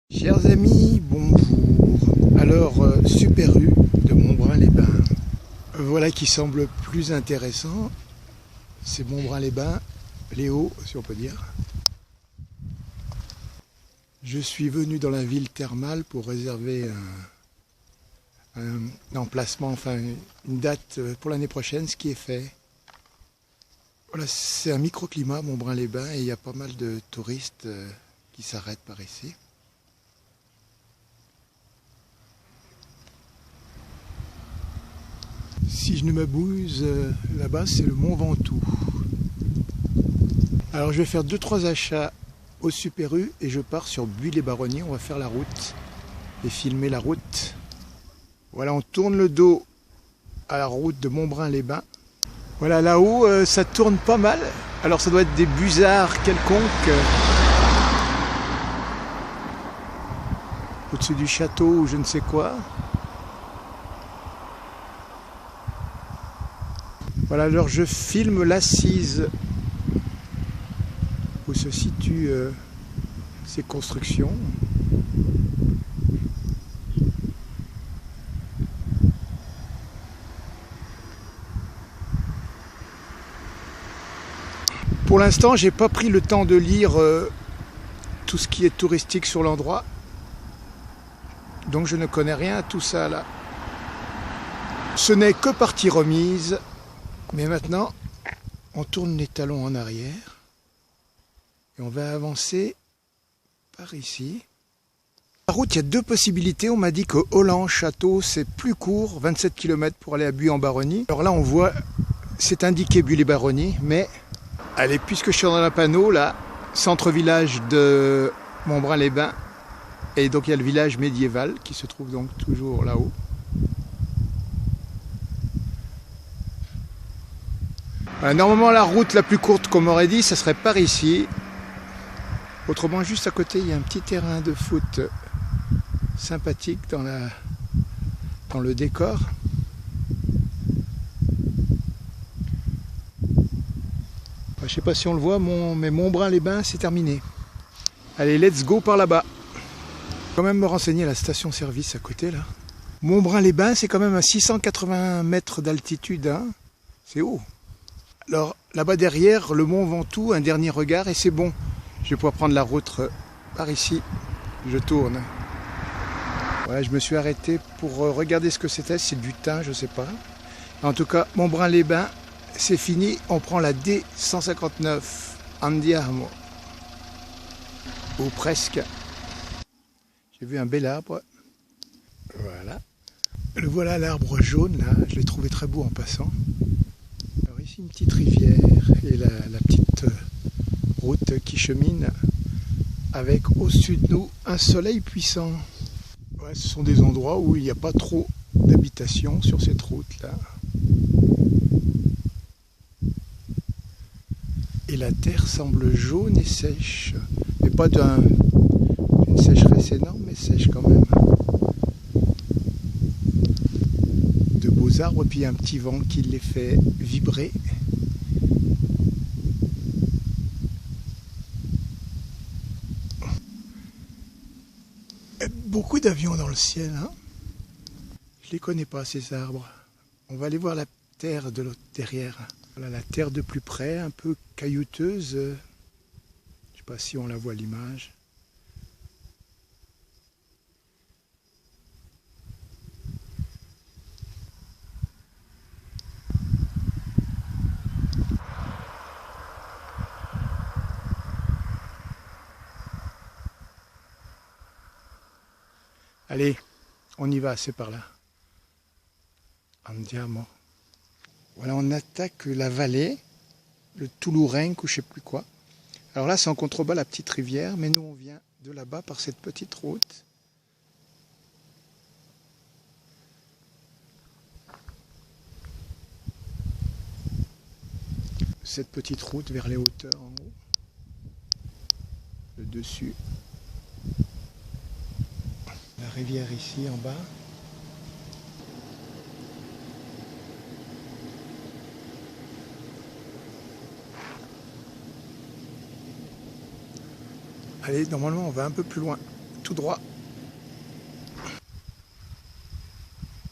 Chers amis, bonjour. Alors, Super U de Montbrun-les-Bains. Voilà qui semble plus intéressant. C'est Montbrun-les-Bains, Léo, si on peut dire. Je suis venu dans la ville thermale pour réserver un emplacement, enfin une date pour l'année prochaine, ce qui est fait. Voilà, c'est un microclimat, Montbrun-les-Bains, et il y a pas mal de touristes qui s'arrêtent par ici. Si je ne m'abuse, là-bas c'est le Mont Ventoux. Alors je vais faire 2-3 achats au Super U et je pars sur Buis-les-Baronnies. On va faire la route et filmer la route. Voilà, on tourne le dos à la route de Montbrun-les-Bains. Voilà, là-haut ça tourne pas mal. Alors ça doit être des busards quelconques. Au-dessus du château ou je ne sais quoi. Voilà, alors je filme l'assise où se situent ces constructions. Pour l'instant, j'ai pas pris le temps de lire tout ce qui est touristique sur l'endroit. Donc je ne connais rien à tout ça là. Ce n'est que partie remise. Mais maintenant, on tourne les talons en arrière. Et on va avancer par ici. La route, il y a deux possibilités. On m'a dit que Holland-Château, c'est plus court, 27 km pour aller à Buis-en-Baronnie. Alors là, on voit, c'est indiqué Buis-les-Baronnies, mais allez, puisque je suis dans un panneau, là, centre-village de Montbrun-les-Bains. Et donc il y a le village médiéval qui se trouve donc toujours là-haut. Normalement, la route la plus courte qu'on m'aurait dit, ça serait par ici. Autrement, juste à côté, il y a un petit terrain de foot sympathique dans le décor. Je ne sais pas si on le voit, mais Montbrun-les-Bains, c'est terminé. Allez, let's go par là-bas. Quand même me renseigner à la station-service à côté, là. Montbrun-les-Bains, c'est quand même à 680 mètres d'altitude, hein. C'est haut. Alors là-bas derrière, le Mont Ventoux, un dernier regard et c'est bon. Je vais pouvoir prendre la route par ici. Je tourne. Voilà, je me suis arrêté pour regarder ce que c'était. C'est du thym, je sais pas. En tout cas, Montbrun-les-Bains, c'est fini. On prend la D159. Andiamo. Ou presque. J'ai vu un bel arbre. Voilà. Le voilà l'arbre jaune là. Je l'ai trouvé très beau en passant. Ici une petite rivière et la petite route qui chemine avec au-dessus de nous un soleil puissant. Ouais, ce sont des endroits où il n'y a pas trop d'habitation sur cette route là. Et la terre semble jaune et sèche. Mais pas d'une sécheresse énorme, mais sèche quand même. De beaux arbres, puis un petit vent qui les fait vibrer. Beaucoup d'avions dans le ciel, hein. Je les connais pas ces arbres. On va aller voir la terre de l'autre derrière. Voilà la terre de plus près, un peu caillouteuse. Je sais pas si on la voit à l'image. Allez, on y va, c'est par là. Andiamo. Voilà, on attaque la vallée, le Toulourenc ou je sais plus quoi. Alors là, c'est en contrebas la petite rivière, mais nous on vient de là-bas par cette petite route. Cette petite route vers les hauteurs en haut. Le dessus. La rivière ici en bas. Allez, normalement on va un peu plus loin. tout droit.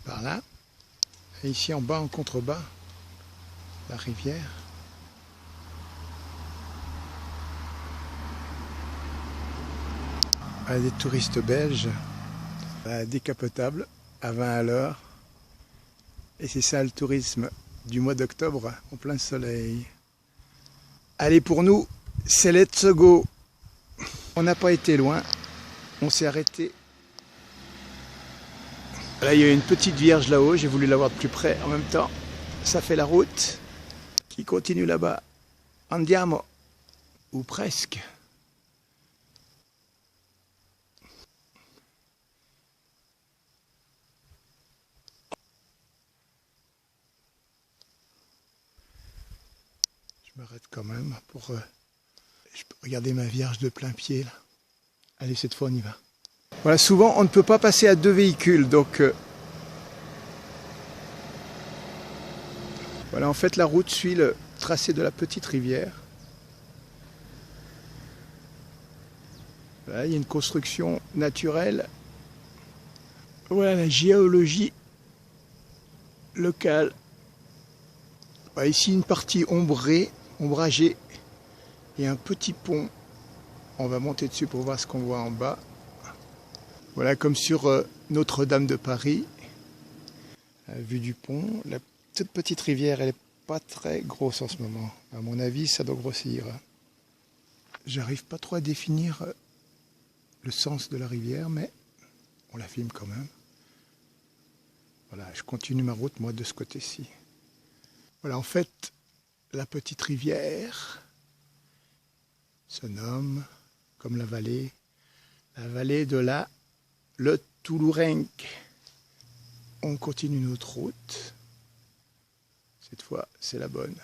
Par là. Et ici en bas, en contrebas, la rivière. Des touristes belges, décapotables à 20 à l'heure. Et c'est ça le tourisme du mois d'octobre en plein soleil. Allez, pour nous, c'est let's go. On n'a pas été loin, on s'est arrêté. Là, il y a une petite vierge là-haut, j'ai voulu la voir de plus près en même temps. Ça fait la route qui continue là-bas. Andiamo, ou presque. Je m'arrête quand même pour je peux regarder ma vierge de plein pied là. Allez, cette fois on y va. Voilà, souvent on ne peut pas passer à 2 véhicules, donc voilà, en fait la route suit le tracé de la petite rivière. Voilà, il y a une construction naturelle. Voilà la géologie locale. Voilà, ici une partie ombragée et un petit pont. On va monter dessus pour voir ce qu'on voit en bas. Voilà, comme sur Notre-Dame de Paris. À la vue du pont. La toute petite rivière, elle n'est pas très grosse en ce moment. À mon avis, ça doit grossir. J'arrive pas trop à définir le sens de la rivière, mais on la filme quand même. Voilà, je continue ma route, moi, de ce côté-ci. Voilà, en fait, la petite rivière se nomme, comme la vallée de le Toulourenc. On continue notre route. Cette fois, c'est la bonne.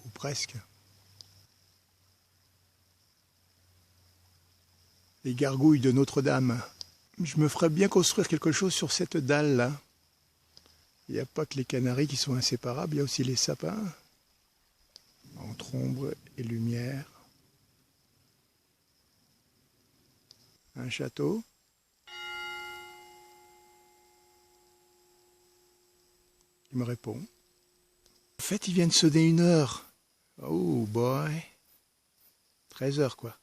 Ou presque. Les gargouilles de Notre-Dame. Je me ferais bien construire quelque chose sur cette dalle-là. Il n'y a pas que les canaris qui sont inséparables, il y a aussi les sapins. Entre ombre et lumière. Un château. Il me répond. En fait, ils viennent sonner 1h. Oh boy. 13h quoi.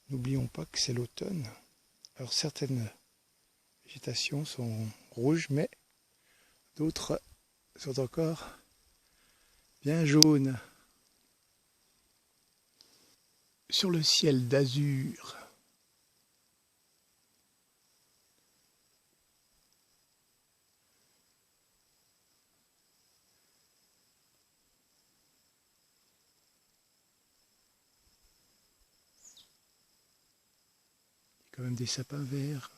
N'oublions pas que c'est l'automne. Alors certaines végétations sont rouges, mais d'autres sont encore bien jaunes. Sur le ciel d'azur. Il y a quand même des sapins verts.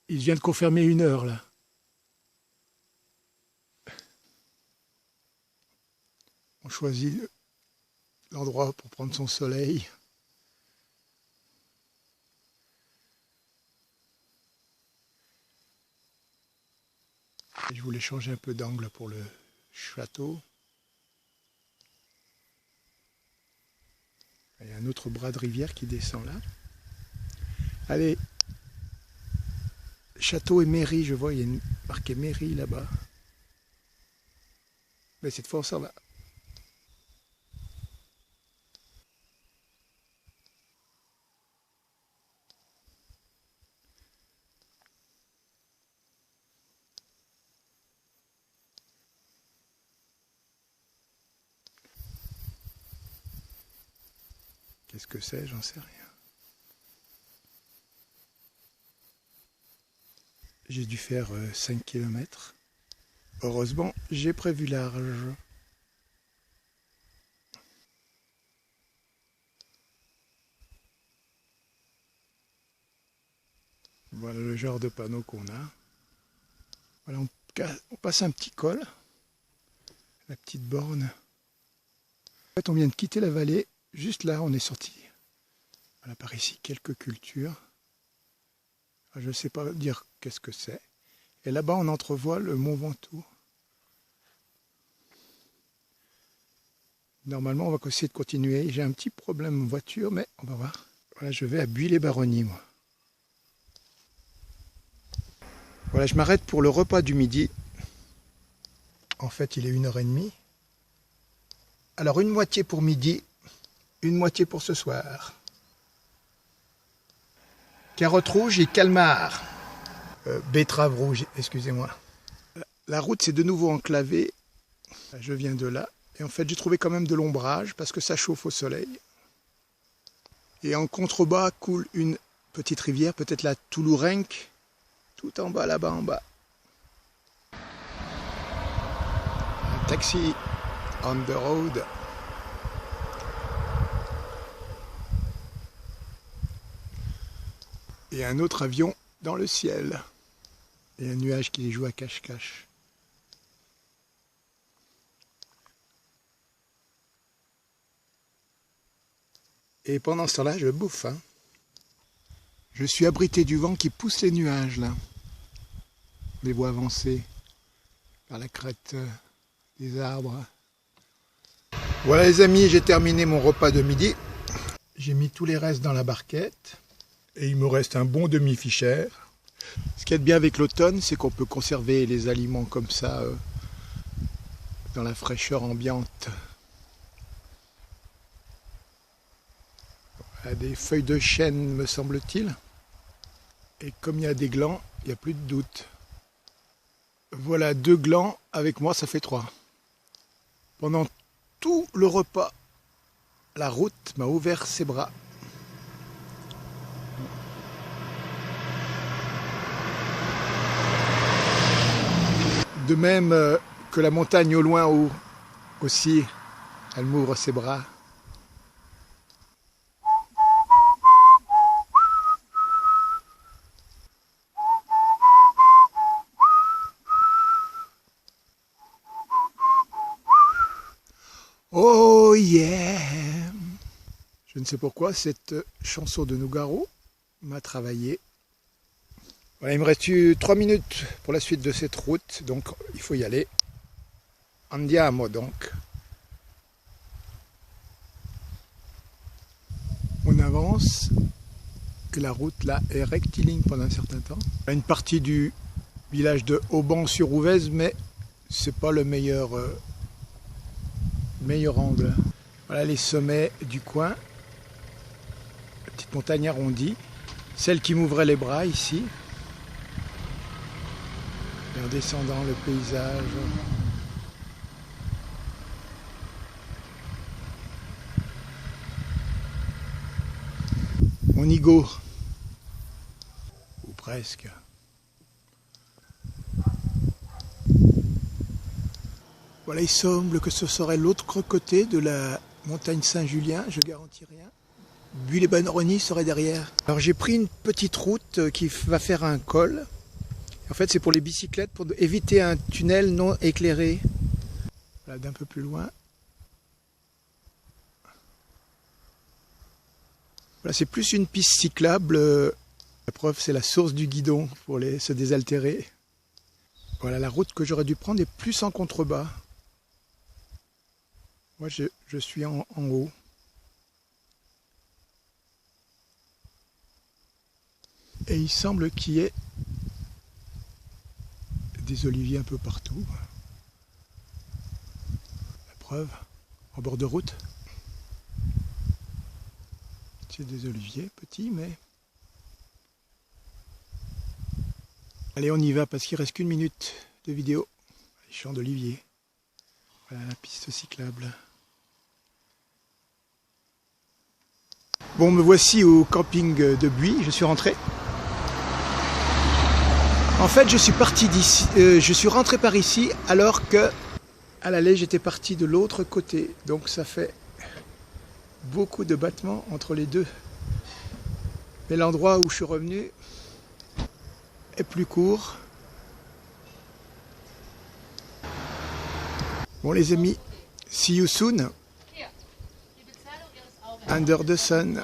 Il vient de confirmer 1h là. On choisit l'endroit pour prendre son soleil. Et je voulais changer un peu d'angle pour le château. Il y a un autre bras de rivière qui descend là. Allez, château et mairie, je vois, il y a une marqué mairie là-bas. Mais cette fois on s'en va. Qu'est-ce que c'est? J'en sais rien. J'ai dû faire 5 km. Heureusement, j'ai prévu large. Voilà le genre de panneau qu'on a. Voilà, on passe un petit col. La petite borne. En fait, on vient de quitter la vallée. Juste là, on est sorti. Voilà, par ici, quelques cultures. Je ne sais pas dire qu'est-ce que c'est. Et là-bas, on entrevoit le Mont Ventoux. Normalement, on va essayer de continuer. J'ai un petit problème voiture, mais on va voir. Voilà, je vais à Buis-les-Baronnies, moi. Voilà, je m'arrête pour le repas du midi. En fait, il est 1h30. Alors, une moitié pour midi, une moitié pour ce soir. Carottes rouges et calmar. Betterave rouge, excusez-moi. La route s'est de nouveau enclavée. Je viens de là. Et en fait, j'ai trouvé quand même de l'ombrage parce que ça chauffe au soleil. Et en contrebas coule une petite rivière, peut-être la Toulourenc, tout en bas, là-bas en bas. Un taxi on the road. Et un autre avion dans le ciel. Et un nuage qui joue à cache-cache. Et pendant ce temps-là, je bouffe. Hein. Je suis abrité du vent qui pousse les nuages, là. Les vois avancer par la crête des arbres. Voilà les amis, j'ai terminé mon repas de midi. J'ai mis tous les restes dans la barquette. Et il me reste un bon demi-fichère. Ce qu'il y a de bien avec l'automne, c'est qu'on peut conserver les aliments comme ça, dans la fraîcheur ambiante. Il y a des feuilles de chêne, me semble-t-il. Et comme il y a des glands, il n'y a plus de doute. Voilà, 2 glands, avec moi ça fait 3. Pendant tout le repas, la route m'a ouvert ses bras. De même que la montagne au loin aussi, elle m'ouvre ses bras. Oh yeah! Je ne sais pourquoi cette chanson de Nougaro m'a travaillé. Voilà, il me reste 3 minutes pour la suite de cette route, donc il faut y aller. Andiamo donc. On avance et la route là est rectiligne pendant un certain temps. Il y a une partie du village de Auban-sur-Ouvèze, mais c'est pas le meilleur angle. Voilà les sommets du coin. La petite montagne arrondie. Celle qui m'ouvrait les bras ici. Et en descendant le paysage. Monigo. Ou presque. Voilà, il semble que ce serait l'autre côté de la montagne Saint-Julien, je garantis rien. Buis-les-Baronnies serait derrière. Alors j'ai pris une petite route qui va faire un col. En fait, c'est pour les bicyclettes, pour éviter un tunnel non éclairé. Voilà, d'un peu plus loin. Voilà, c'est plus une piste cyclable. La preuve, c'est la source du guidon pour se désaltérer. Voilà, la route que j'aurais dû prendre est plus en contrebas. Moi, je suis en haut. Et il semble qu'il y ait des oliviers un peu partout. La preuve, en bord de route. C'est des oliviers petits, mais... Allez, on y va parce qu'il reste qu'1 minute de vidéo. Les champs d'oliviers. Voilà la piste cyclable. Bon, me voici au camping de Buis, je suis rentré. En fait, je suis parti d'ici, je suis rentré par ici alors que à l'aller j'étais parti de l'autre côté. Donc ça fait beaucoup de battements entre les deux. Mais l'endroit où je suis revenu est plus court. Bon les amis, see you soon. Under the sun.